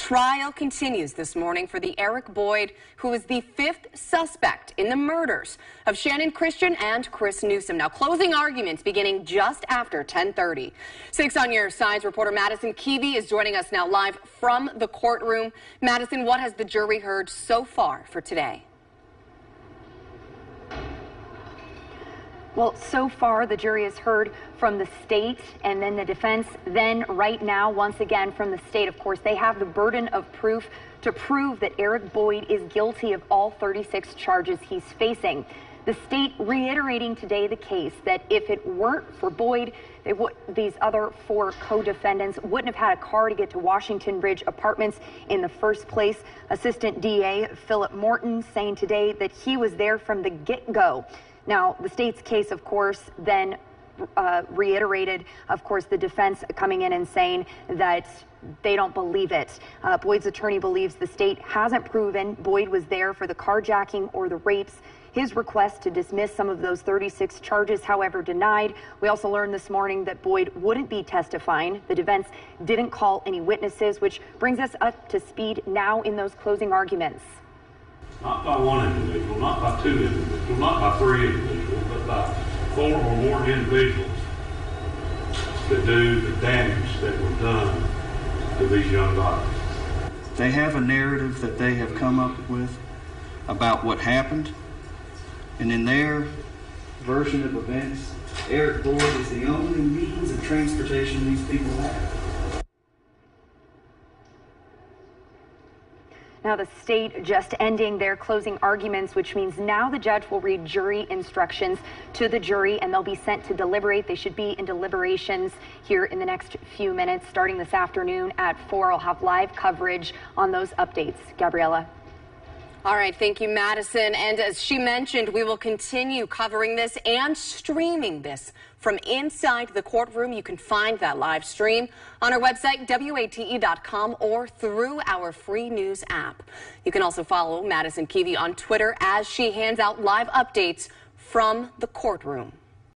trial continues this morning for the Eric Boyd, who is the fifth suspect in the murders of Channon, Christian, and Christian-Newsom. Now, closing arguments beginning just after 10:30. 6 on your side's reporter Madison Keevy is joining us now live from the courtroom. Madison, what has the jury heard so far for today? Well, so far, the jury has heard from the state and then the defense. Then right now, once again, from the state, of course, they have the burden of proof to prove that Eric Boyd is guilty of all 36 charges he's facing. The state reiterating today the case that if it weren't for Boyd, these other 4 co-defendants wouldn't have had a car to get to Washington Ridge Apartments in the first place. Assistant DA Philip Morton saying today that he was there from the get-go. Now, the state's case, of course, then reiterated, of course, the defense coming in and saying that they don't believe it. Boyd's attorney believes the state hasn't proven Boyd was there for the carjacking or the rapes. His request to dismiss some of those 36 charges, however, denied. We also learned this morning that Boyd wouldn't be testifying. The defense didn't call any witnesses, which brings us up to speed now in those closing arguments. Not by one individual, not by 2 individuals, not by 3 individuals, but by 4 or more individuals to do the damage that was done to these young bodies. They have a narrative that they have come up with about what happened, and in their version of events, Eric Boyd is the only means of transportation these people have. Now, the state just ending their closing arguments, which means now the judge will read jury instructions to the jury and they'll be sent to deliberate. They should be in deliberations here in the next few minutes. Starting this afternoon at 4, I'll have live coverage on those updates. Gabriella. All right, thank you, Madison. And as she mentioned, we will continue covering this and streaming this from inside the courtroom. You can find that live stream on our website, WATE.com, or through our free news app. You can also follow Madison Keevy on Twitter as she hands out live updates from the courtroom.